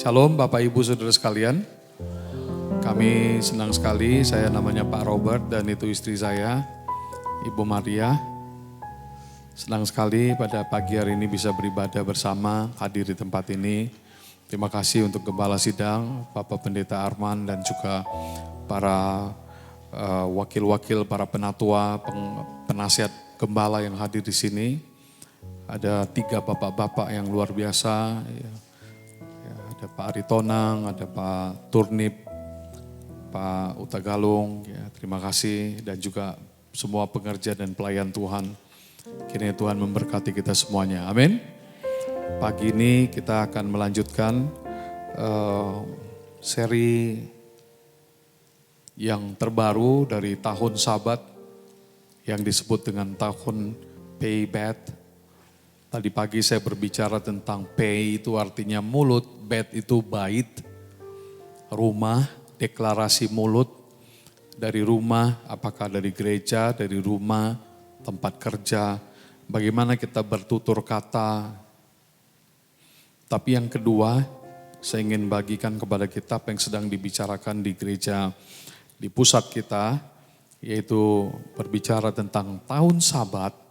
Shalom Bapak Ibu Saudara sekalian. Kami senang sekali, saya namanya Pak Robert dan itu istri saya, Ibu Maria. Senang sekali pada pagi hari ini bisa beribadah bersama, hadir di tempat ini. Terima kasih untuk Gembala Sidang, Bapak Pendeta Arman dan juga para wakil-wakil, para penatua, penasihat gembala yang hadir di sini. Ada 3 bapak-bapak yang luar biasa, ada Pak Aritonang, ada Pak Turnip, Pak Utagalung, ya, terima kasih, dan juga semua pengerja dan pelayan Tuhan. Kiranya Tuhan memberkati kita semuanya, amin. Pagi ini kita akan melanjutkan seri yang terbaru dari tahun Sabat yang disebut dengan tahun Paybat. Tadi pagi saya berbicara tentang pay itu artinya mulut, bet itu bait, rumah, deklarasi mulut, dari rumah, apakah dari gereja, dari rumah, tempat kerja, bagaimana kita bertutur kata. Tapi yang kedua, saya ingin bagikan kepada kita apa yang sedang dibicarakan di gereja, di pusat kita, yaitu berbicara tentang tahun Sabat.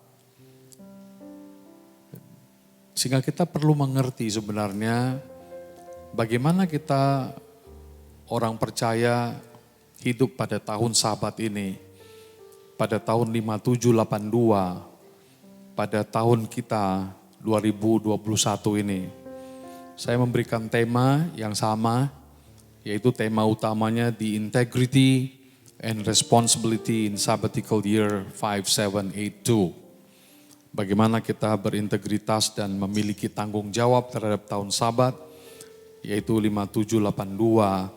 Sehingga kita perlu mengerti sebenarnya bagaimana kita orang percaya hidup pada tahun Sabat ini. Pada tahun 5782, pada tahun kita 2021 ini. Saya memberikan tema yang sama, yaitu tema utamanya The Integrity and Responsibility in Sabbatical Year 5782. Bagaimana kita berintegritas dan memiliki tanggung jawab terhadap tahun Sabat, yaitu 5782.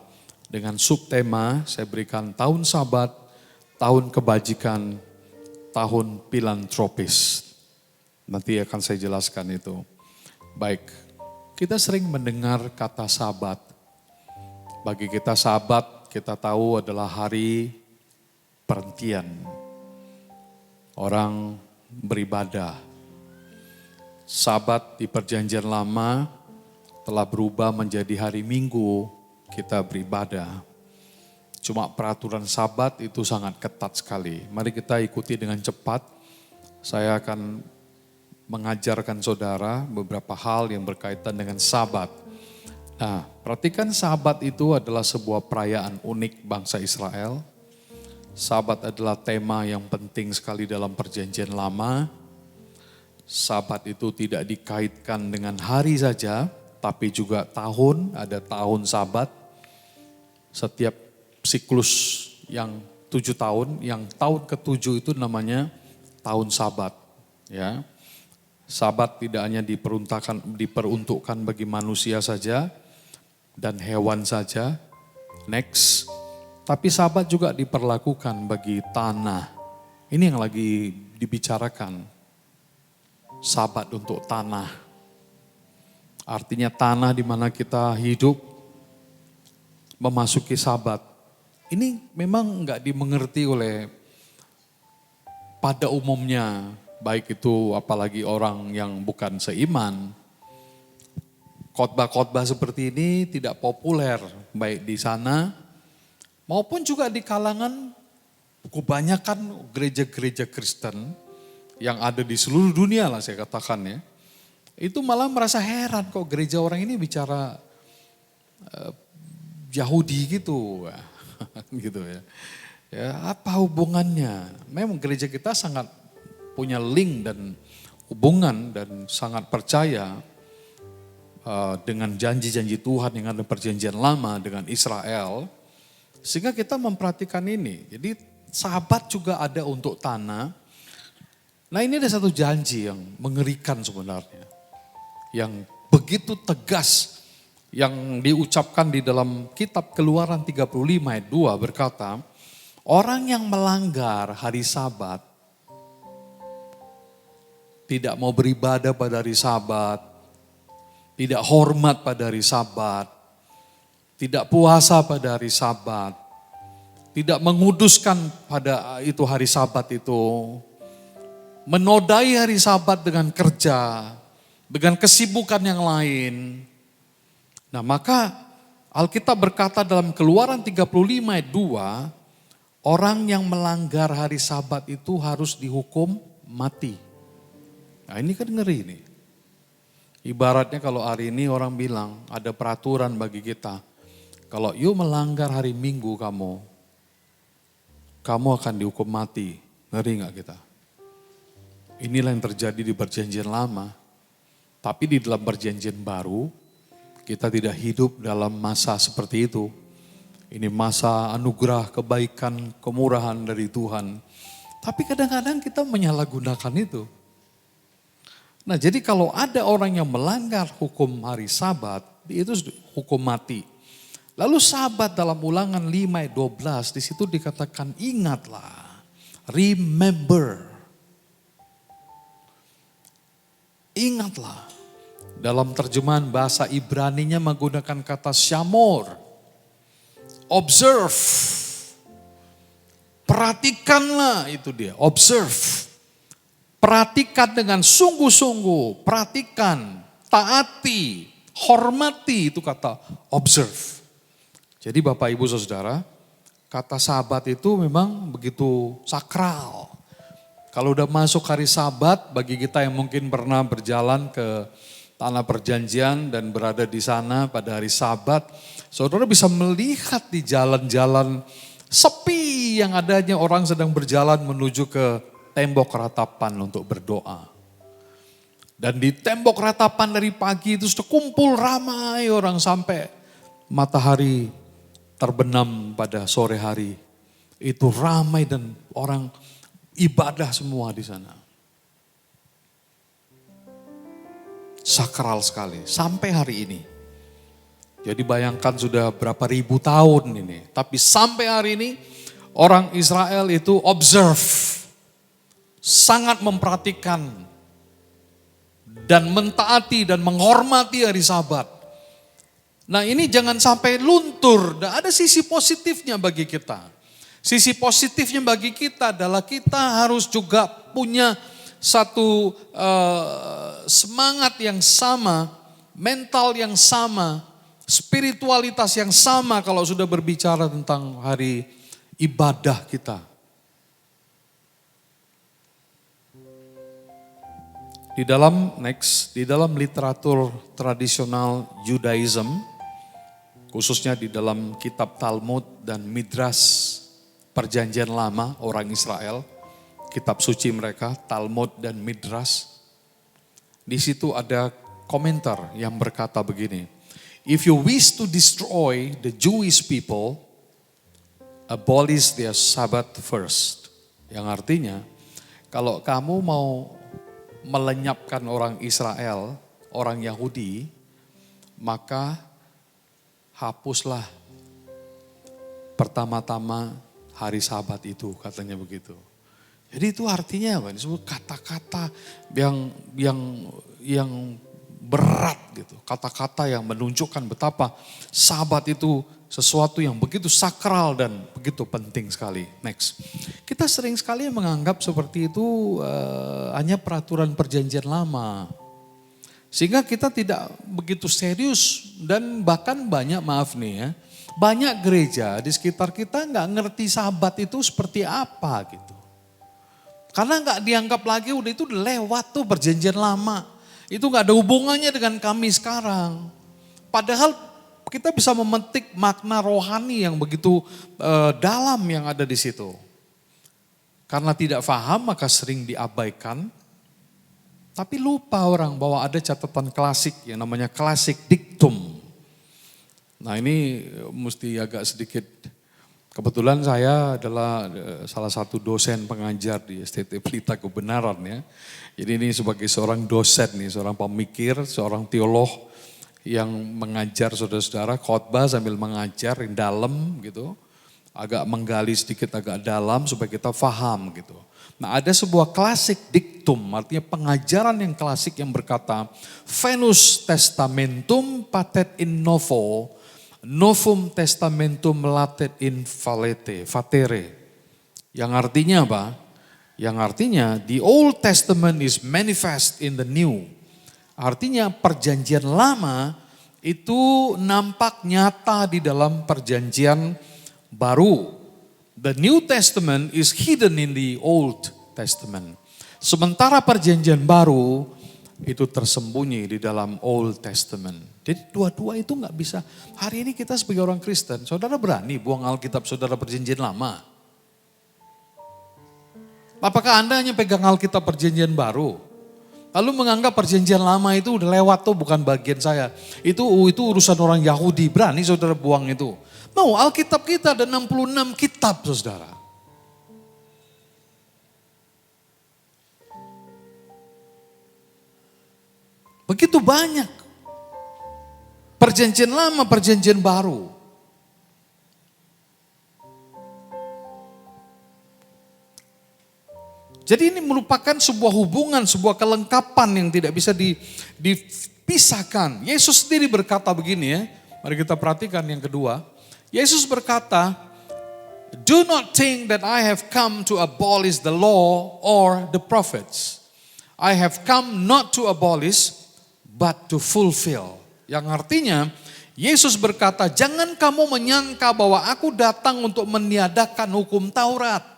Dengan subtema saya berikan tahun Sabat, tahun kebajikan, tahun filantropis. Nanti akan saya jelaskan itu. Baik, kita sering mendengar kata Sabat. Bagi kita Sabat, kita tahu adalah hari perhentian. Orang beribadah. Sabat di Perjanjian Lama telah berubah menjadi hari Minggu kita beribadah. Cuma peraturan Sabat itu sangat ketat sekali. Mari kita ikuti dengan cepat. Saya akan mengajarkan saudara beberapa hal yang berkaitan dengan Sabat. Nah, perhatikan Sabat itu adalah sebuah perayaan unik bangsa Israel. Sabat adalah tema yang penting sekali dalam Perjanjian Lama. Sabat itu tidak dikaitkan dengan hari saja, tapi juga tahun, ada tahun Sabat. Setiap siklus yang 7 tahun, yang tahun ke-7 itu namanya tahun Sabat. Ya. Sabat tidak hanya diperuntukkan bagi manusia saja dan hewan saja. Next. Tapi Sabat juga diperlakukan bagi tanah. Ini yang lagi dibicarakan. Sabat untuk tanah. Artinya tanah di mana kita hidup memasuki Sabat. Ini memang enggak dimengerti oleh pada umumnya. Baik itu apalagi orang yang bukan seiman. Khotbah-khotbah seperti ini tidak populer baik di sana maupun juga di kalangan kebanyakan gereja-gereja Kristen yang ada di seluruh dunia lah saya katakan ya. Itu malah merasa heran kok gereja orang ini bicara Yahudi gitu. Gitu ya. Ya, apa hubungannya? Memang gereja kita sangat punya link dan hubungan dan sangat percaya dengan janji-janji Tuhan yang ada Perjanjian Lama dengan Israel. Sehingga kita memperhatikan ini. Jadi Sabat juga ada untuk tanah. Nah ini ada satu janji yang mengerikan sebenarnya. Yang begitu tegas yang diucapkan di dalam kitab Keluaran 35 ayat 2 berkata, orang yang melanggar hari Sabat, tidak mau beribadah pada hari Sabat, tidak hormat pada hari Sabat, tidak puasa pada hari Sabat, tidak menguduskan pada itu hari Sabat itu, menodai hari Sabat dengan kerja, dengan kesibukan yang lain. Nah maka Alkitab berkata dalam Keluaran 35 ayat 2, orang yang melanggar hari Sabat itu harus dihukum mati. Nah ini kan ngeri nih. Ibaratnya kalau hari ini orang bilang ada peraturan bagi kita. Kalau you melanggar hari Minggu kamu akan dihukum mati. Ngeri gak kita? Inilah yang terjadi di perjanjian lama. Tapi di dalam perjanjian baru, kita tidak hidup dalam masa seperti itu. Ini masa anugerah, kebaikan, kemurahan dari Tuhan. Tapi kadang-kadang kita menyalahgunakan itu. Nah jadi kalau ada orang yang melanggar hukum hari Sabat, itu hukum mati. Lalu Sabat dalam Ulangan 5 ayat 12, di situ dikatakan ingatlah, remember. Ingatlah. Dalam terjemahan bahasa Ibraninya menggunakan kata syamor. Observe. Perhatikanlah itu dia, observe. Perhatikan dengan sungguh-sungguh, perhatikan, taati, hormati, itu kata observe. Jadi Bapak Ibu Saudara, kata Sabat itu memang begitu sakral. Kalau udah masuk hari Sabat, bagi kita yang mungkin pernah berjalan ke Tanah Perjanjian dan berada di sana pada hari Sabat, saudara bisa melihat di jalan-jalan sepi yang adanya orang sedang berjalan menuju ke tembok ratapan untuk berdoa. Dan di tembok ratapan dari pagi itu sudah kumpul ramai orang sampai matahari terbenam pada sore hari. Itu ramai dan orang ibadah semua di sana. Sakral sekali, sampai hari ini. Jadi bayangkan sudah berapa ribu tahun ini. Tapi sampai hari ini orang Israel itu observe. Sangat memperhatikan. Dan mentaati dan menghormati hari Sabat. Nah ini jangan sampai luntur. Dan ada sisi positifnya bagi kita. Sisi positifnya bagi kita adalah kita harus juga punya satu semangat yang sama, mental yang sama, spiritualitas yang sama kalau sudah berbicara tentang hari ibadah kita. Di dalam literatur tradisional Judaism, khususnya di dalam kitab Talmud dan Midrash Perjanjian Lama orang Israel, kitab suci mereka, Talmud dan Midrash. Di situ ada komentar yang berkata begini. If you wish to destroy the Jewish people, abolish their Sabbath first. Yang artinya, kalau kamu mau melenyapkan orang Israel, orang Yahudi, maka hapuslah pertama-tama hari Sabat itu, katanya begitu. Jadi itu artinya apa? Ini semua kata-kata yang berat gitu. Kata-kata yang menunjukkan betapa Sabat itu sesuatu yang begitu sakral dan begitu penting sekali. Next. Kita sering sekali menganggap seperti itu hanya peraturan perjanjian lama. Sehingga kita tidak begitu serius dan bahkan banyak, maaf nih ya, banyak gereja di sekitar kita nggak ngerti Sabat itu seperti apa gitu. Karena nggak dianggap lagi udah itu lewat tuh perjanjian lama. Itu nggak ada hubungannya dengan kami sekarang. Padahal kita bisa memetik makna rohani yang begitu dalam yang ada di situ. Karena tidak paham maka sering diabaikan. Tapi lupa orang bahwa ada catatan klasik yang namanya klasik diktum. Nah ini mesti agak sedikit. Kebetulan saya adalah salah satu dosen pengajar di STT Pelita Kebenaran ya. Jadi ini sebagai seorang dosen nih, seorang pemikir, seorang teolog yang mengajar saudara-saudara khotbah sambil mengajar yang dalam gitu. Agak menggali sedikit agak dalam supaya kita paham gitu. Nah ada sebuah klasik diktum, artinya pengajaran yang klasik yang berkata, Venus testamentum patet in novo, novum testamentum latet in fatere. Yang artinya apa? Yang artinya the Old Testament is manifest in the New. Artinya perjanjian lama itu nampak nyata di dalam perjanjian baru. The New Testament is hidden in the Old Testament. Sementara perjanjian baru itu tersembunyi di dalam Old Testament. Jadi dua-dua itu nggak bisa. Hari ini kita sebagai orang Kristen, saudara berani buang Alkitab saudara perjanjian lama? Apakah Anda hanya pegang Alkitab perjanjian baru? Lalu menganggap perjanjian lama itu udah lewat tuh, bukan bagian saya. Itu urusan orang Yahudi, berani saudara buang itu. Mau Alkitab kita ada 66 kitab saudara. Begitu banyak. Perjanjian lama, perjanjian baru. Jadi ini merupakan sebuah hubungan, sebuah kelengkapan yang tidak bisa dipisahkan. Yesus sendiri berkata begini ya, mari kita perhatikan yang kedua. Yesus berkata, "Do not think that I have come to abolish the law or the prophets. I have come not to abolish, but to fulfill." Yang artinya, Yesus berkata, jangan kamu menyangka bahwa aku datang untuk meniadakan hukum Taurat.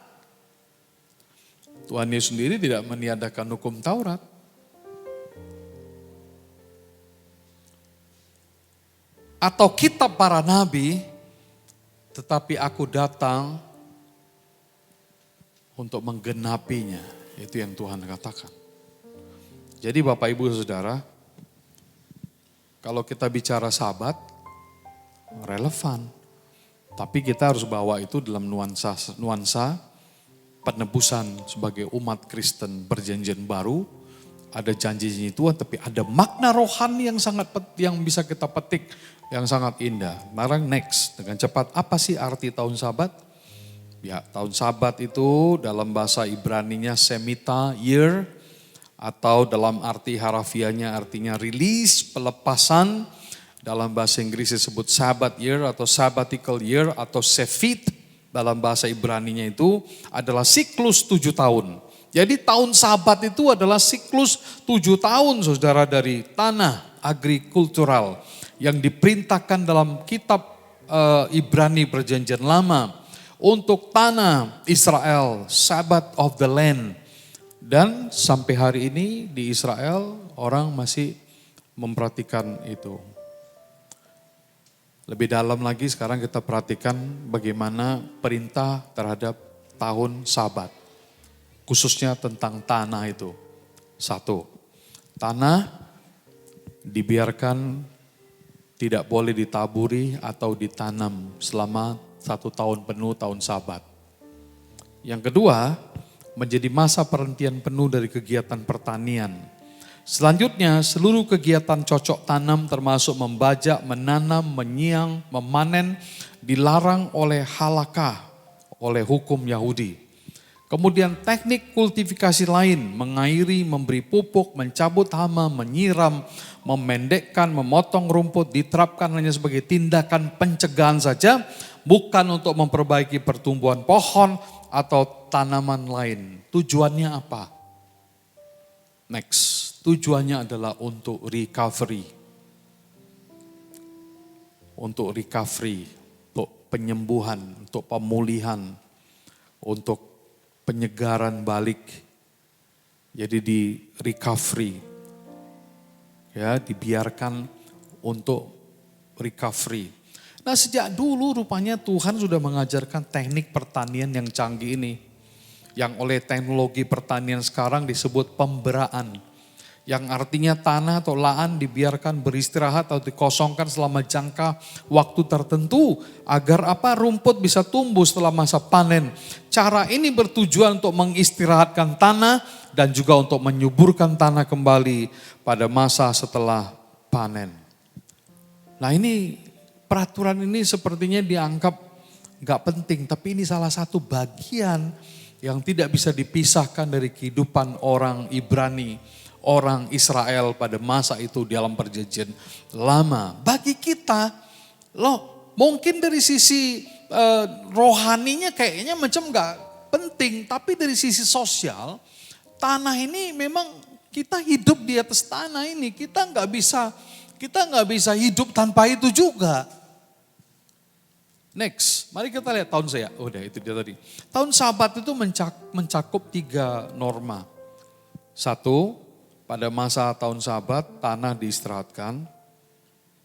Tuhan Yesus sendiri tidak meniadakan hukum Taurat. Atau kitab para nabi, tetapi aku datang untuk menggenapinya. Itu yang Tuhan katakan. Jadi Bapak Ibu Saudara, kalau kita bicara Sabat, relevan. Tapi kita harus bawa itu dalam nuansa penebusan sebagai umat Kristen perjanjian baru. Ada janji-janji Tuhan, tapi ada makna rohani yang bisa kita petik, yang sangat indah. Mari next, dengan cepat, apa sih arti tahun Sabat? Ya, tahun Sabat itu dalam bahasa Ibraninya Semita year, atau dalam arti harafiahnya artinya rilis, pelepasan. Dalam bahasa Inggris disebut Sabbath year atau sabbatical year atau Sefit. Dalam bahasa Ibraninya itu adalah siklus 7 tahun. Jadi tahun Sabat itu adalah siklus 7 tahun saudara dari tanah agrikultural yang diperintahkan dalam kitab Ibrani perjanjian lama untuk tanah Israel, Sabbath of the land. Dan sampai hari ini di Israel orang masih memperhatikan itu. Lebih dalam lagi sekarang kita perhatikan bagaimana perintah terhadap tahun Sabat. Khususnya tentang tanah itu. 1, tanah dibiarkan tidak boleh ditaburi atau ditanam selama 1 tahun penuh tahun Sabat. Yang kedua, menjadi masa perhentian penuh dari kegiatan pertanian. Selanjutnya, seluruh kegiatan cocok tanam termasuk membajak, menanam, menyiang, memanen, dilarang oleh halakah, oleh hukum Yahudi. Kemudian teknik kultifikasi lain, mengairi, memberi pupuk, mencabut hama, menyiram, memendekkan, memotong rumput, diterapkan hanya sebagai tindakan pencegahan saja, bukan untuk memperbaiki pertumbuhan pohon atau tanaman lain. Tujuannya apa? Next. Tujuannya adalah untuk recovery. Untuk recovery, untuk penyembuhan, untuk pemulihan, untuk penyegaran balik. Jadi di recovery. Ya, dibiarkan untuk recovery. Nah, sejak dulu rupanya Tuhan sudah mengajarkan teknik pertanian yang canggih ini. Yang oleh teknologi pertanian sekarang disebut pemberaan. Yang artinya tanah atau lahan dibiarkan beristirahat atau dikosongkan selama jangka waktu tertentu. Agar apa? Rumput bisa tumbuh setelah masa panen. Cara ini bertujuan untuk mengistirahatkan tanah dan juga untuk menyuburkan tanah kembali pada masa setelah panen. Nah ini peraturan ini sepertinya dianggap gak penting, tapi ini salah satu bagian yang tidak bisa dipisahkan dari kehidupan orang Ibrani. Orang Israel pada masa itu dalam perjanjian lama. Bagi kita, mungkin dari sisi rohaninya kayaknya macam gak penting. Tapi dari sisi sosial, tanah ini memang kita hidup di atas tanah ini. Kita gak bisa kita nggak bisa hidup tanpa itu juga. Next, mari kita lihat tahun saya. Udah itu dia tadi. Tahun Sabat itu mencakup 3 norma. 1, pada masa tahun Sabat tanah diistirahatkan.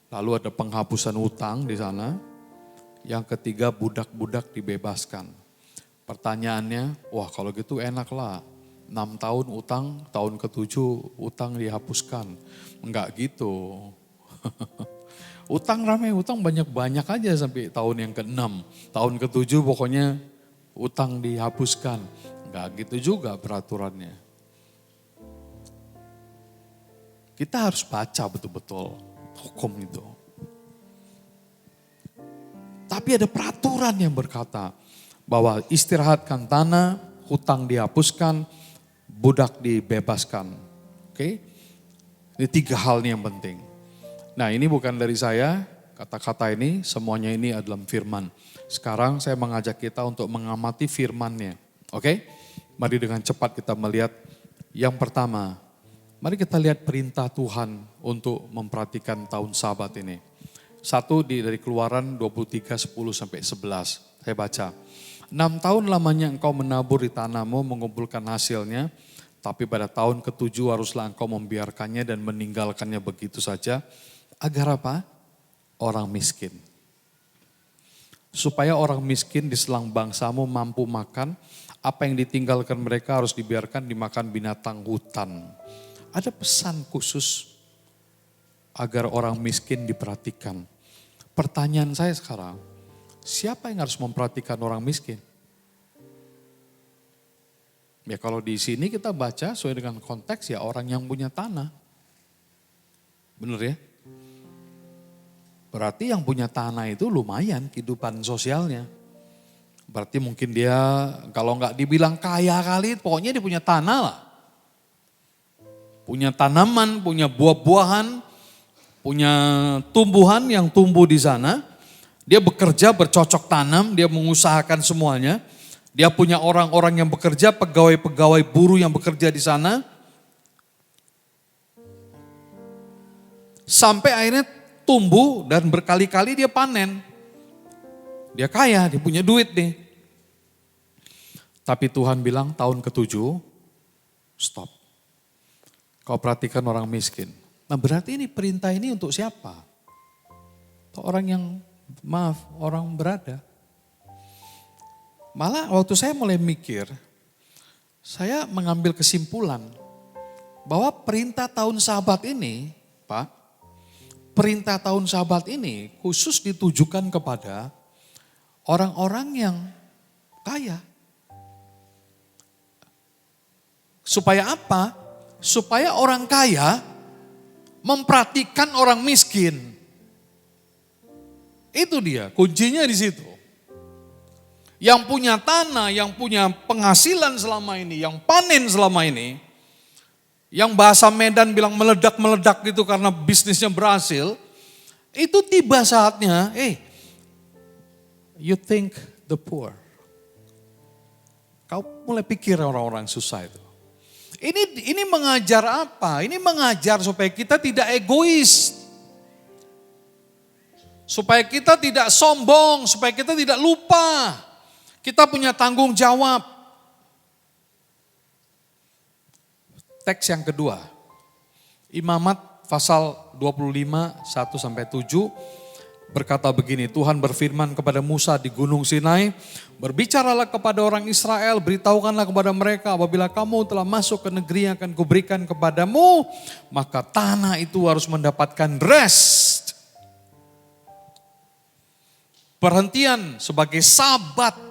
Lalu ada penghapusan utang di sana. Yang ketiga, budak-budak dibebaskan. Pertanyaannya, wah kalau gitu enak lah. 6 tahun utang, tahun ke-7 utang dihapuskan. Enggak gitu. Utang ramai, utang banyak-banyak aja sampai tahun yang ke-6. Tahun ke-7 pokoknya utang dihapuskan. Enggak gitu juga peraturannya. Kita harus baca betul-betul hukum itu. Tapi ada peraturan yang berkata bahwa istirahatkan tanah, hutang dihapuskan, budak dibebaskan. Oke? Ini 3 hal nih yang penting. Nah ini bukan dari saya, kata-kata ini semuanya ini adalah firman. Sekarang saya mengajak kita untuk mengamati firmannya. Oke? Mari dengan cepat kita melihat yang pertama. Mari kita lihat perintah Tuhan untuk memperhatikan tahun Sabat ini. 1 dari Keluaran 23:10-11. Saya baca. 6 tahun lamanya engkau menabur di tanahmu, mengumpulkan hasilnya, tapi pada tahun ke-7 haruslah engkau membiarkannya dan meninggalkannya begitu saja. Agar apa? Orang miskin. Supaya orang miskin di selang bangsamu mampu makan, apa yang ditinggalkan mereka harus dibiarkan dimakan binatang hutan. Ada pesan khusus agar orang miskin diperhatikan. Pertanyaan saya sekarang, siapa yang harus memperhatikan orang miskin? Ya kalau di sini kita baca sesuai dengan konteks ya orang yang punya tanah. Benar ya? Berarti yang punya tanah itu lumayan kehidupan sosialnya. Berarti mungkin dia kalau nggak dibilang kaya kali, pokoknya dia punya tanah lah. Punya tanaman, punya buah-buahan, punya tumbuhan yang tumbuh di sana. Dia bekerja bercocok tanam, dia mengusahakan semuanya. Dia punya orang-orang yang bekerja, pegawai-pegawai buruh yang bekerja di sana. Sampai akhirnya tumbuh dan berkali-kali dia panen. Dia kaya, dia punya duit nih. Tapi Tuhan bilang tahun ke-7, stop. Kau perhatikan orang miskin. Nah berarti ini perintah ini untuk siapa? Untuk orang yang, orang berada. Malah waktu saya mulai mikir, saya mengambil kesimpulan bahwa perintah tahun Sabat ini, Pak, perintah tahun Sabat ini khusus ditujukan kepada orang-orang yang kaya. Supaya apa? Supaya orang kaya memperhatikan orang miskin. Itu dia, kuncinya di situ. Yang punya tanah, yang punya penghasilan selama ini, yang panen selama ini, yang bahasa Medan bilang meledak-meledak gitu karena bisnisnya berhasil, itu tiba saatnya, you think the poor. Kau mulai pikir orang-orang susah itu. Ini mengajar apa? Ini mengajar supaya kita tidak egois. Supaya kita tidak sombong, supaya kita tidak lupa. Kita punya tanggung jawab. Teks yang kedua. Imamat pasal 25, 1-7 berkata begini, Tuhan berfirman kepada Musa di Gunung Sinai, berbicaralah kepada orang Israel, beritahukanlah kepada mereka apabila kamu telah masuk ke negeri yang akan kuberikan kepadamu, maka tanah itu harus mendapatkan rest. Perhentian sebagai Sabat.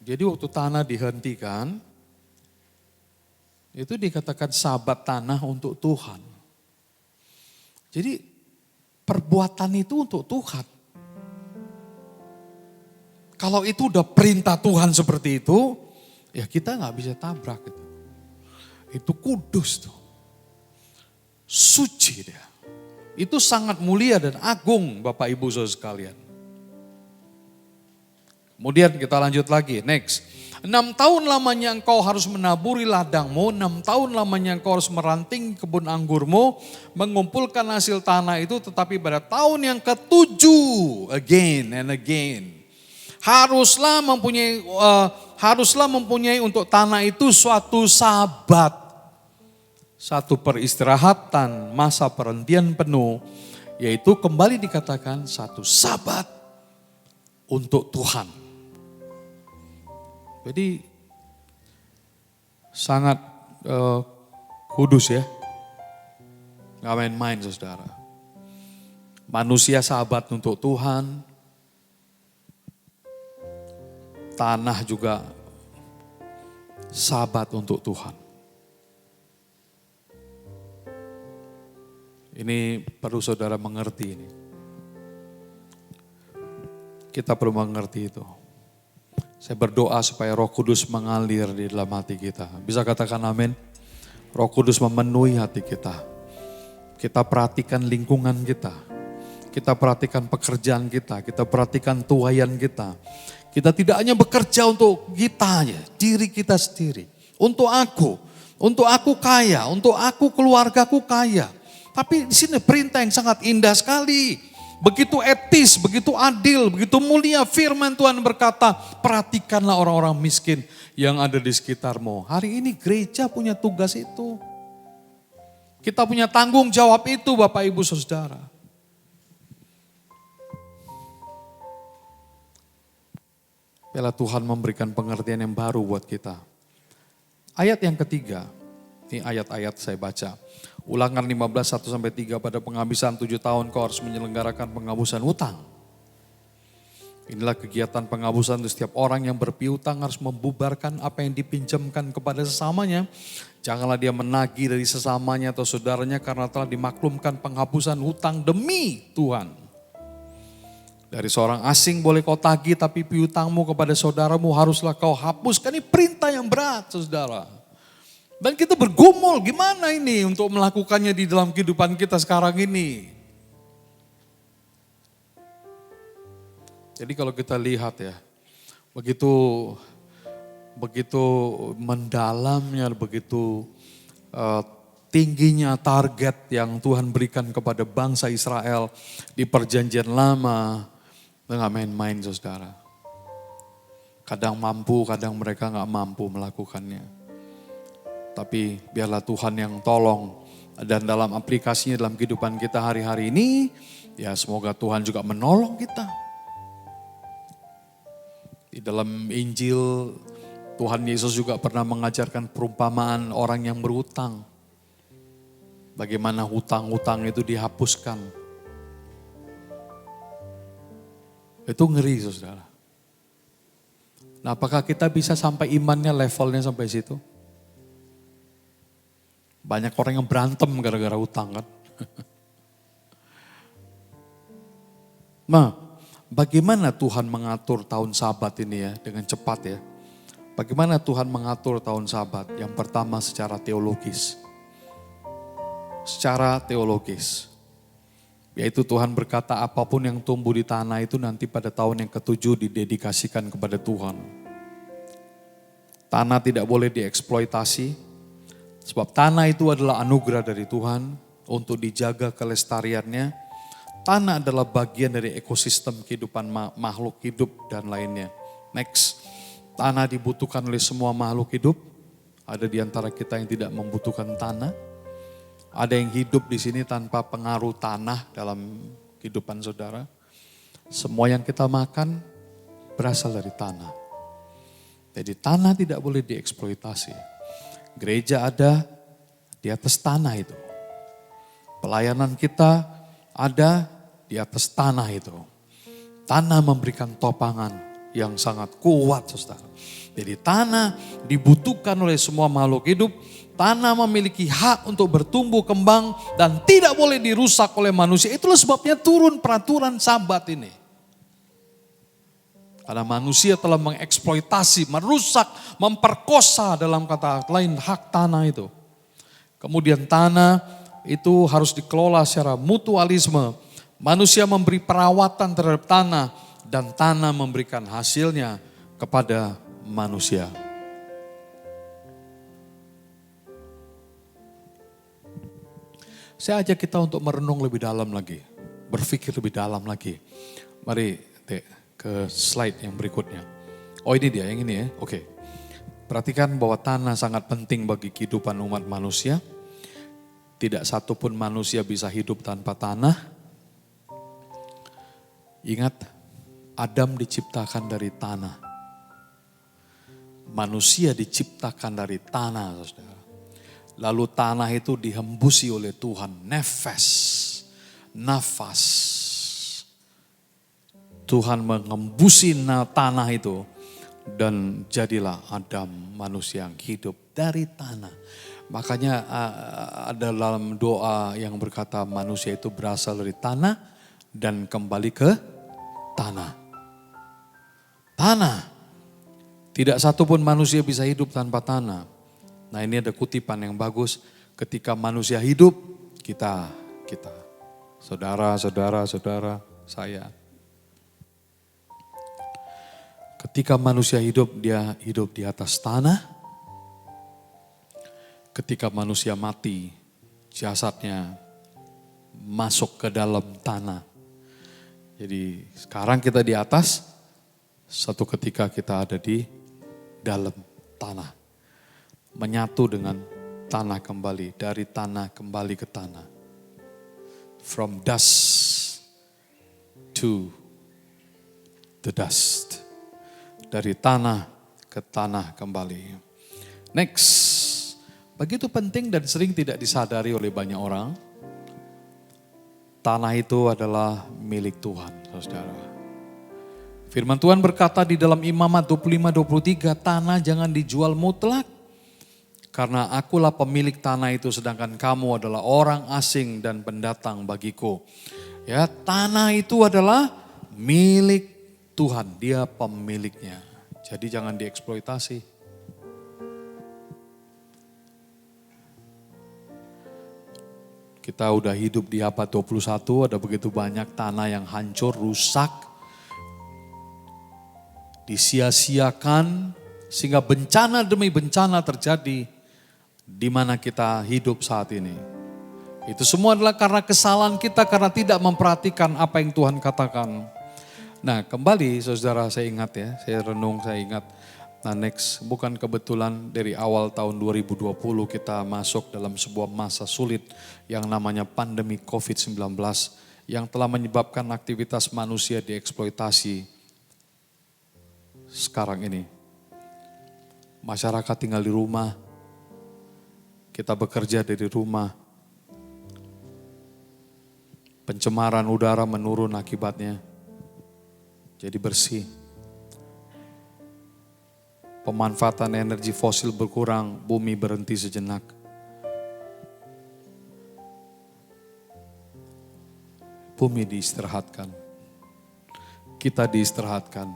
Jadi waktu tanah dihentikan, itu dikatakan Sabat tanah untuk Tuhan. Jadi perbuatan itu untuk Tuhan. Kalau itu udah perintah Tuhan seperti itu, ya kita nggak bisa tabrak itu. Itu kudus tuh. Suci dia. Itu sangat mulia dan agung Bapak Ibu Saudara sekalian. Kemudian kita lanjut lagi, next. 6 tahun lamanya engkau harus menaburi ladangmu, 6 tahun lamanya engkau harus meranting kebun anggurmu, mengumpulkan hasil tanah itu, tetapi pada tahun yang ke-7, again and again, haruslah mempunyai untuk tanah itu suatu sabat, satu peristirahatan, masa perhentian penuh, yaitu kembali dikatakan satu sabat untuk Tuhan. Jadi sangat kudus ya, gak main-main saudara. Manusia sahabat untuk Tuhan, tanah juga sahabat untuk Tuhan. Ini perlu saudara mengerti ini. Kita perlu mengerti itu. Saya berdoa supaya Roh Kudus mengalir di dalam hati kita. Bisa katakan amin? Roh Kudus memenuhi hati kita. Kita perhatikan lingkungan kita. Kita perhatikan pekerjaan kita. Kita perhatikan tuayan kita. Kita tidak hanya bekerja untuk kita aja, diri kita sendiri. Untuk aku kaya, untuk aku keluargaku kaya. Tapi di sini perintah yang sangat indah sekali. Begitu etis, begitu adil, begitu mulia firman Tuhan berkata, perhatikanlah orang-orang miskin yang ada di sekitarmu. Hari ini gereja punya tugas itu. Kita punya tanggung jawab itu Bapak Ibu Saudara. Biarlah Tuhan memberikan pengertian yang baru buat kita. Ayat yang ketiga, ini ayat-ayat saya baca. Ulangan 15, 1-3, pada penghabisan 7 tahun kau harus menyelenggarakan penghapusan hutang. Inilah kegiatan penghapusan untuk setiap orang yang berpiutang harus membubarkan apa yang dipinjamkan kepada sesamanya. Janganlah dia menagih dari sesamanya atau saudaranya karena telah dimaklumkan penghapusan hutang demi Tuhan. Dari seorang asing boleh kau tagih tapi piutangmu kepada saudaramu haruslah kau hapuskan. Ini perintah yang berat saudara. Dan kita bergumul gimana ini untuk melakukannya di dalam kehidupan kita sekarang ini. Jadi kalau kita lihat ya, begitu mendalamnya, begitu tingginya target yang Tuhan berikan kepada bangsa Israel di perjanjian lama, nggak main-main saudara. Kadang mampu, kadang mereka nggak mampu melakukannya. Tapi biarlah Tuhan yang tolong dan dalam aplikasinya dalam kehidupan kita hari-hari ini, ya semoga Tuhan juga menolong kita. Di dalam Injil Tuhan Yesus juga pernah mengajarkan perumpamaan orang yang berhutang. Bagaimana hutang-hutang itu dihapuskan. Itu ngeri saudara. Nah apakah kita bisa sampai imannya levelnya sampai situ? Banyak orang yang berantem gara-gara hutang kan. Nah, bagaimana Tuhan mengatur tahun Sabat ini ya dengan cepat ya. Bagaimana Tuhan mengatur tahun Sabat? Yang pertama secara teologis. Secara teologis. Yaitu Tuhan berkata apapun yang tumbuh di tanah itu nanti pada tahun yang ke-7 didedikasikan kepada Tuhan. Tanah tidak boleh dieksploitasi. Sebab tanah itu adalah anugerah dari Tuhan untuk dijaga kelestariannya. Tanah adalah bagian dari ekosistem kehidupan makhluk hidup dan lainnya. Next, tanah dibutuhkan oleh semua makhluk hidup. Ada di antara kita yang tidak membutuhkan tanah. Ada yang hidup di sini tanpa pengaruh tanah dalam kehidupan saudara. Semua yang kita makan berasal dari tanah. Jadi tanah tidak boleh dieksploitasi. Gereja ada di atas tanah itu. Pelayanan kita ada di atas tanah itu. Tanah memberikan topangan yang sangat kuat saudara. Jadi tanah dibutuhkan oleh semua makhluk hidup. Tanah memiliki hak untuk bertumbuh kembang dan tidak boleh dirusak oleh manusia. Itulah sebabnya turun peraturan Sabat ini. Karena manusia telah mengeksploitasi, merusak, memperkosa dalam kata lain hak tanah itu. Kemudian tanah itu harus dikelola secara mutualisme. Manusia memberi perawatan terhadap tanah dan tanah memberikan hasilnya kepada manusia. Saya ajak kita untuk merenung lebih dalam lagi, berpikir lebih dalam lagi. Mari ke slide yang berikutnya. Oh ini dia, yang ini ya, oke. Perhatikan bahwa tanah sangat penting bagi kehidupan umat manusia. Tidak satu pun manusia bisa hidup tanpa tanah. Ingat, Adam diciptakan dari tanah. Manusia diciptakan dari tanah, saudara. Lalu tanah itu dihembusi oleh Tuhan, nafas. Tuhan mengembusi tanah itu dan jadilah Adam manusia yang hidup dari tanah. Makanya ada dalam doa yang berkata manusia itu berasal dari tanah dan kembali ke tanah. Tanah. Tidak satupun manusia bisa hidup tanpa tanah. Nah ini ada kutipan yang bagus. Ketika manusia hidup, kita. Saudara, saya. Ketika manusia hidup, dia hidup di atas tanah. Ketika manusia mati, jasadnya masuk ke dalam tanah. Jadi sekarang kita di atas, satu ketika kita ada di dalam tanah. Menyatu dengan tanah kembali, dari tanah kembali ke tanah. From dust to the dust. Dari tanah ke tanah kembali. Next. Begitu penting dan sering tidak disadari oleh banyak orang. Tanah itu adalah milik Tuhan, saudara. Firman Tuhan berkata di dalam Imamat 25-23, tanah jangan dijual mutlak. Karena akulah pemilik tanah itu sedangkan kamu adalah orang asing dan pendatang bagiku. Ya, tanah itu adalah milik Tuhan, dia pemiliknya. Jadi jangan dieksploitasi. Kita udah hidup di abad 21, ada begitu banyak tanah yang hancur, rusak, disia-siakan, sehingga bencana demi bencana terjadi di mana kita hidup saat ini. Itu semua adalah karena kesalahan kita, karena tidak memperhatikan apa yang Tuhan katakan. Nah kembali saudara, saya ingat ya, saya renung, saya ingat. Nah next, bukan kebetulan dari awal tahun 2020 kita masuk dalam sebuah masa sulit yang namanya pandemi COVID-19 yang telah menyebabkan aktivitas manusia dieksploitasi sekarang ini. Masyarakat tinggal di rumah, kita bekerja dari rumah, pencemaran udara menurun akibatnya, jadi bersih. Pemanfaatan energi fosil berkurang, bumi berhenti sejenak. Bumi diistirahatkan. Kita diistirahatkan.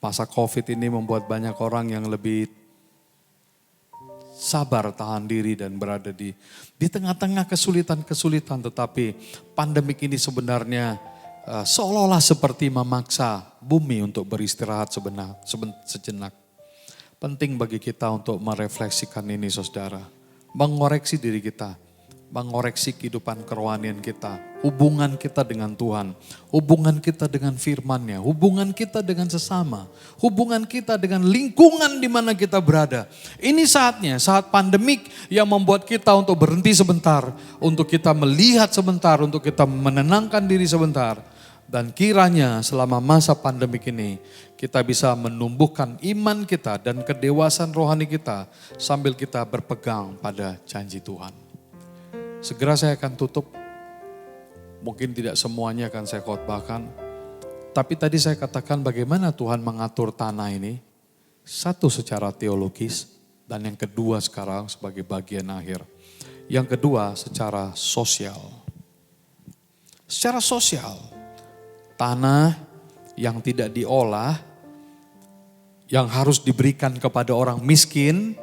Masa COVID ini membuat banyak orang yang lebih sabar, tahan diri dan berada di tengah-tengah kesulitan-kesulitan. Tetapi pandemik ini sebenarnya seolah-olah seperti memaksa bumi untuk beristirahat sejenak. Penting bagi kita untuk merefleksikan ini saudara. Mengoreksi diri kita. Mengoreksi kehidupan kerohanian kita. Hubungan kita dengan Tuhan. Hubungan kita dengan firman-Nya. Hubungan kita dengan sesama. Hubungan kita dengan lingkungan di mana kita berada. Ini saatnya, saat pandemik yang membuat kita untuk berhenti sebentar. Untuk kita melihat sebentar, untuk kita menenangkan diri sebentar. Dan kiranya selama masa pandemik ini kita bisa menumbuhkan iman kita dan kedewasaan rohani kita sambil kita berpegang pada janji Tuhan. Segera saya akan tutup. Mungkin tidak semuanya akan saya khotbahkan. Tapi tadi saya katakan bagaimana Tuhan mengatur tanah ini. Satu secara teologis dan yang kedua sekarang sebagai bagian akhir. Yang kedua secara sosial. Secara sosial. Tanah yang tidak diolah, yang harus diberikan kepada orang miskin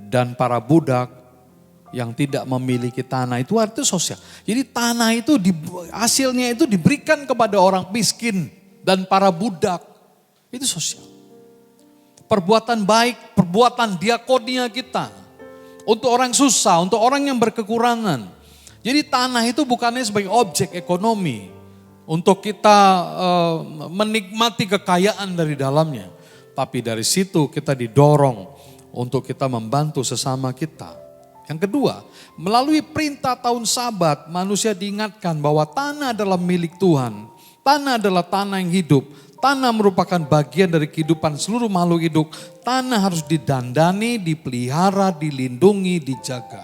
dan para budak yang tidak memiliki tanah, itu artinya sosial. Jadi tanah itu hasilnya itu diberikan kepada orang miskin. dan para budak. Itu sosial. Perbuatan baik, perbuatan diakonia kita. Untuk orang susah, untuk orang yang berkekurangan. Jadi tanah itu bukannya sebagai objek ekonomi. Untuk kita menikmati kekayaan dari dalamnya. Tapi dari situ kita didorong untuk kita membantu sesama kita. Yang kedua, melalui perintah tahun Sabat, manusia diingatkan bahwa tanah adalah milik Tuhan. Tanah adalah tanah yang hidup. Tanah merupakan bagian dari kehidupan seluruh makhluk hidup. Tanah harus didandani, dipelihara, dilindungi, dijaga.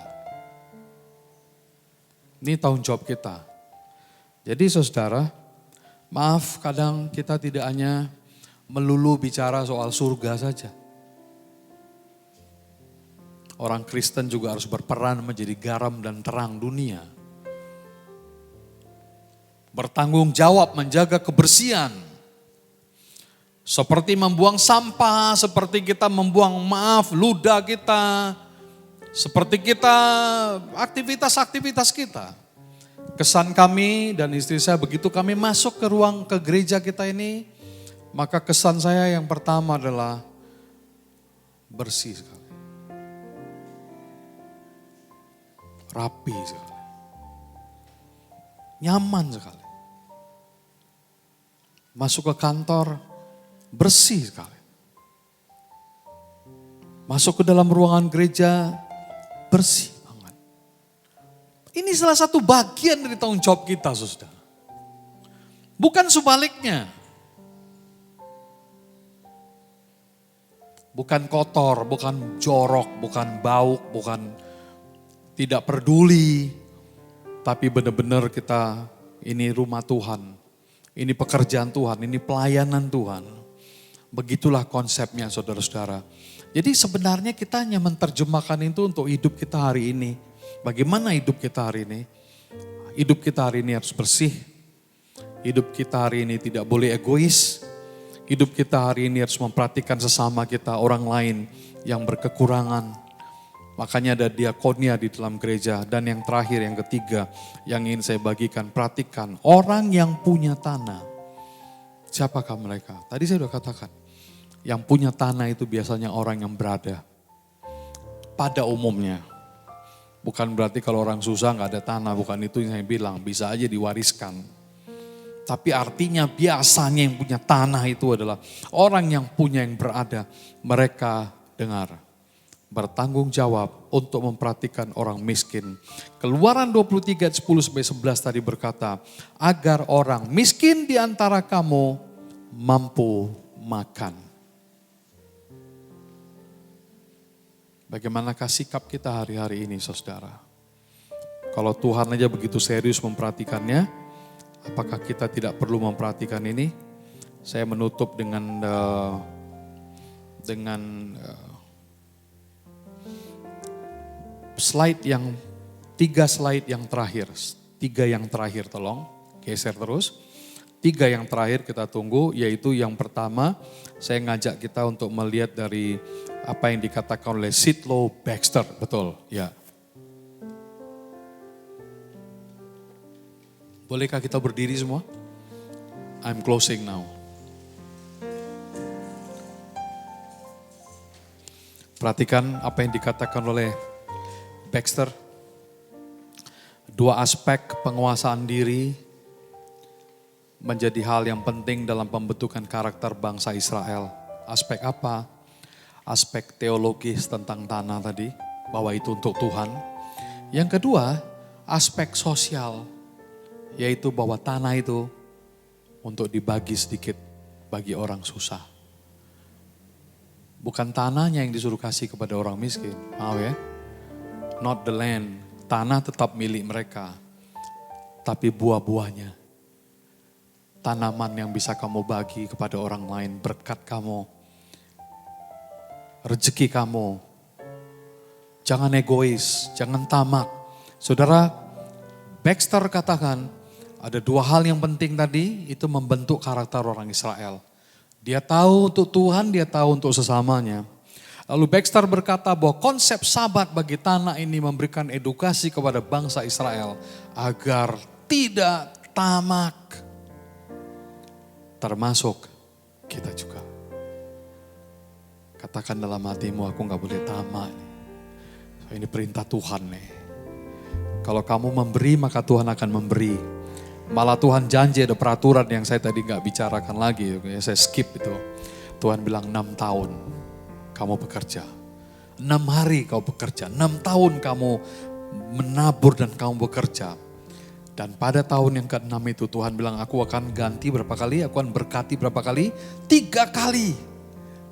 Ini tanggung jawab kita. Jadi saudara, maaf kadang kita tidak hanya melulu bicara soal surga saja. Orang Kristen juga harus berperan menjadi garam dan terang dunia. Bertanggung jawab menjaga kebersihan. Seperti membuang sampah, seperti kita membuang ludah kita. Seperti kita, aktivitas-aktivitas kita. Kesan kami dan istri saya begitu kami masuk ke gereja kita ini. Maka kesan saya yang pertama adalah bersih sekali. Rapi sekali. Nyaman sekali. Masuk ke kantor, bersih sekali. Masuk ke dalam ruangan gereja, bersih banget. Ini salah satu bagian dari tanggung jawab kita, saudara. Bukan sebaliknya. Bukan kotor, bukan jorok, bukan bau, bukan tidak peduli. Tapi benar-benar kita, ini rumah Tuhan. Ini pekerjaan Tuhan, ini pelayanan Tuhan. Begitulah konsepnya saudara-saudara. Jadi sebenarnya kita hanya menerjemahkan itu untuk hidup kita hari ini. Bagaimana hidup kita hari ini? Hidup kita hari ini harus bersih. Hidup kita hari ini tidak boleh egois. Hidup kita hari ini harus memperhatikan sesama kita, orang lain yang berkekurangan. Makanya ada diakonia di dalam gereja. Dan yang terakhir, yang ketiga, yang ingin saya bagikan, perhatikan. Orang yang punya tanah. Siapakah mereka? Tadi saya sudah katakan. Yang punya tanah itu biasanya orang yang berada. Pada umumnya. Bukan berarti kalau orang susah gak ada tanah, bukan itu yang saya bilang. Bisa aja diwariskan. Tapi artinya biasanya yang punya tanah itu adalah orang yang punya yang berada. Mereka dengar. Bertanggung jawab untuk memperhatikan orang miskin. Keluaran 23 ayat 10-11 tadi berkata, agar orang miskin di antara kamu mampu makan. Bagaimanakah sikap kita hari-hari ini, saudara? Kalau Tuhan aja begitu serius memperhatikannya, apakah kita tidak perlu memperhatikan ini? Saya menutup dengan slide yang 3 slide yang terakhir. 3 yang terakhir tolong geser terus. 3 yang terakhir kita tunggu, yaitu yang pertama saya ngajak kita untuk melihat dari apa yang dikatakan oleh Sidlow Baxter, betul ya. Bolehkah kita berdiri semua? I'm closing now. Perhatikan apa yang dikatakan oleh Baxter. 2 aspek penguasaan diri menjadi hal yang penting dalam pembentukan karakter bangsa Israel. Aspek apa? Aspek teologis tentang tanah tadi, bahwa itu untuk Tuhan. Yang kedua, aspek sosial, yaitu bahwa tanah itu untuk dibagi sedikit bagi orang susah. Bukan tanahnya yang disuruh kasih kepada orang miskin, maaf ya. Not the land, tanah tetap milik mereka, tapi buah-buahnya. Tanaman yang bisa kamu bagi kepada orang lain, berkat kamu, rezeki kamu. Jangan egois, jangan tamak. Saudara, Baxter katakan ada 2 hal yang penting tadi, itu membentuk karakter orang Israel. Dia tahu untuk Tuhan, dia tahu untuk sesamanya. Lalu Baxter berkata bahwa konsep sabat bagi tanah ini memberikan edukasi kepada bangsa Israel agar tidak tamak. termasuk kita juga. Katakan dalam hatimu, aku gak boleh tamak. So, ini perintah Tuhan nih. Kalau kamu memberi, maka Tuhan akan memberi. Malah Tuhan janji ada peraturan yang saya tadi gak bicarakan lagi. Saya skip itu. Tuhan bilang 6 tahun kamu bekerja. 6 hari kau bekerja. 6 tahun kamu menabur dan kamu bekerja. Dan pada tahun yang ke-6 itu Tuhan bilang, aku akan ganti berapa kali, aku akan berkati berapa kali? 3 kali.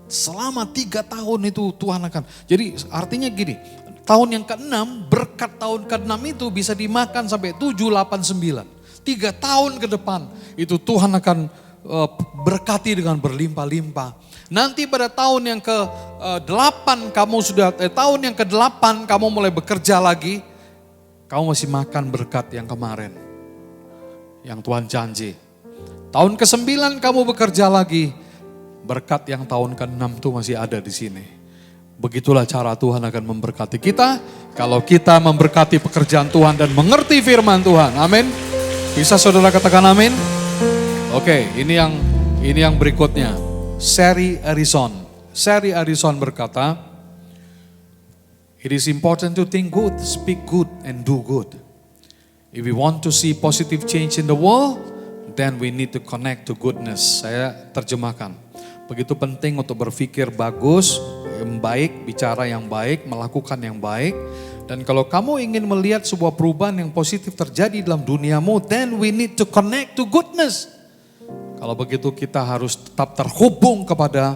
Selama 3 tahun itu Tuhan akan. Jadi artinya gini, tahun yang ke-6, berkat tahun ke-6 itu bisa dimakan sampai 7, 8, 9. 3 tahun ke depan itu Tuhan akan berkati dengan berlimpah-limpah. Nanti pada tahun yang ke-8 kamu sudah, tahun yang ke-8 kamu mulai bekerja lagi. Kamu masih makan berkat yang kemarin. Yang Tuhan janji. Tahun ke-9 kamu bekerja lagi. Berkat yang tahun ke-6 itu masih ada di sini. Begitulah cara Tuhan akan memberkati kita. Kalau kita memberkati pekerjaan Tuhan dan mengerti firman Tuhan. Amin. Bisa saudara katakan amin? Oke, ini yang berikutnya. Sherry Harrison. Sherry Harrison berkata, it is important to think good, speak good, and do good. If we want to see positive change in the world, then we need to connect to goodness. Saya terjemahkan. Begitu penting untuk berpikir bagus, yang baik, bicara yang baik, melakukan yang baik. Dan kalau kamu ingin melihat sebuah perubahan yang positif terjadi dalam duniamu, then we need to connect to goodness. Kalau begitu kita harus tetap terhubung kepada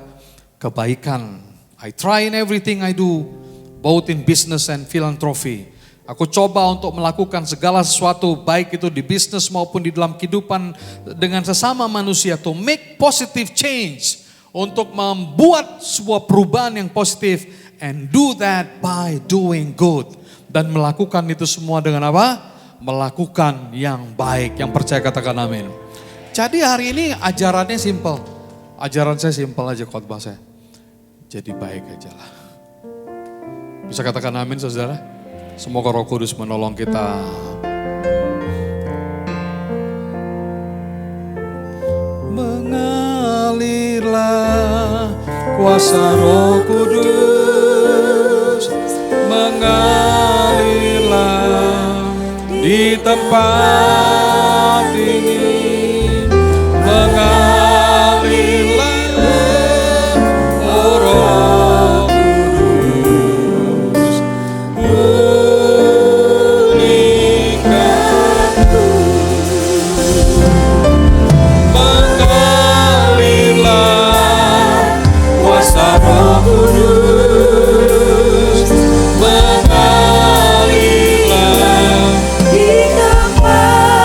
kebaikan. I try in everything I do, both in business and philanthropy. Aku coba untuk melakukan segala sesuatu, baik itu di bisnis maupun di dalam kehidupan dengan sesama manusia, to make positive change, untuk membuat sebuah perubahan yang positif, and do that by doing good. Dan melakukan itu semua dengan apa? Melakukan yang baik. Yang percaya katakan amin. Jadi hari ini ajarannya simple. Ajaran saya simple aja, khotbah saya. Jadi baik aja lah. Bisa katakan amin saudara? Semoga Roh Kudus menolong kita. Mengalirlah kuasa Roh Kudus, mengalirlah di tempat ini. Mengalirlah, oh Roh Kudus, pulihkanku. Mengalirlah kuasa Roh Kudus, mengalirlah di tempat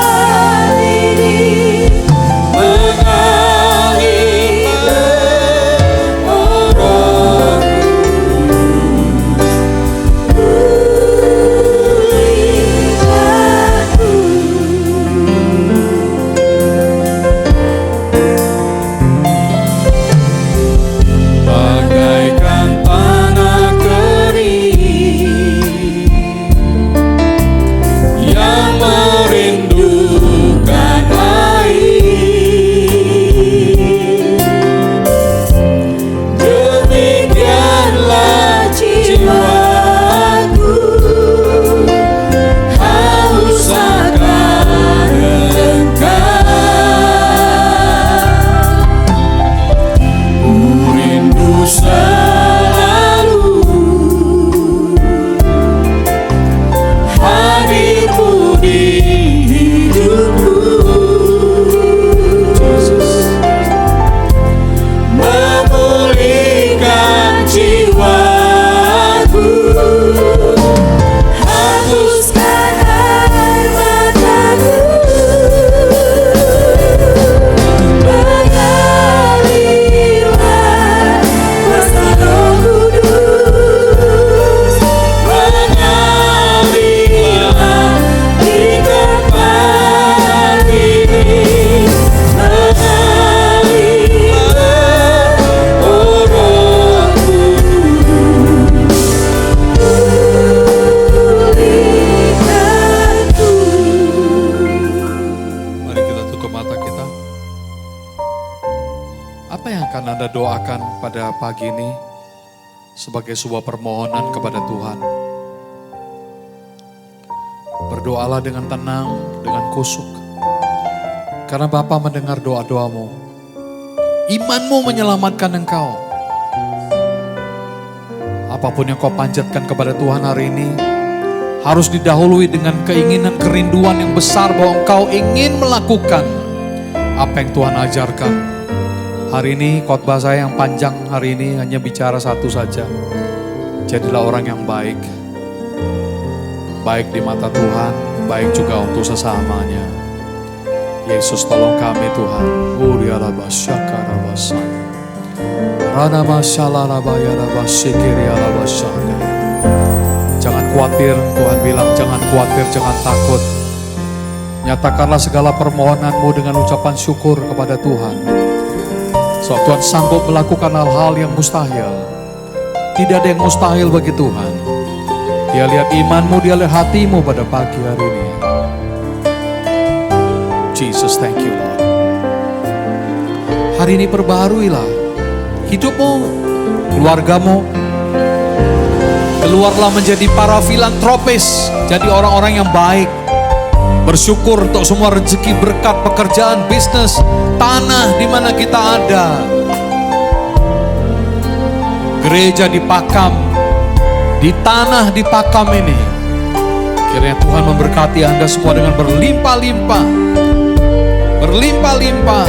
akan Anda doakan pada pagi ini sebagai sebuah permohonan kepada Tuhan. Berdoalah dengan tenang, dengan kusuk. Karena Bapa mendengar doa-doamu. Imanmu menyelamatkan engkau. Apapun yang kau panjatkan kepada Tuhan hari ini, harus didahului dengan keinginan, kerinduan yang besar bahwa engkau ingin melakukan apa yang Tuhan ajarkan. Hari ini khotbah saya yang panjang hari ini hanya bicara satu saja. Jadilah orang yang baik. Baik di mata Tuhan, baik juga untuk sesamanya. Yesus tolong kami Tuhan. Jangan khawatir, Tuhan bilang jangan khawatir, jangan takut. Nyatakanlah segala permohonanmu dengan ucapan syukur kepada Tuhan. So Tuhan sanggup melakukan hal-hal yang mustahil. Tidak ada yang mustahil bagi Tuhan. Dia lihat imanmu, dia lihat hatimu pada pagi hari ini. Jesus, thank you Lord. Hari ini perbaharuilah hidupmu, keluargamu. Keluarlah menjadi para filantropis, jadi orang-orang yang baik. Bersyukur untuk semua rezeki, berkat, pekerjaan, bisnis, tanah di mana kita ada. Gereja di Pakam, di tanah di Pakam ini. Kiranya Tuhan memberkati Anda semua dengan berlimpah-limpah. Berlimpah-limpah.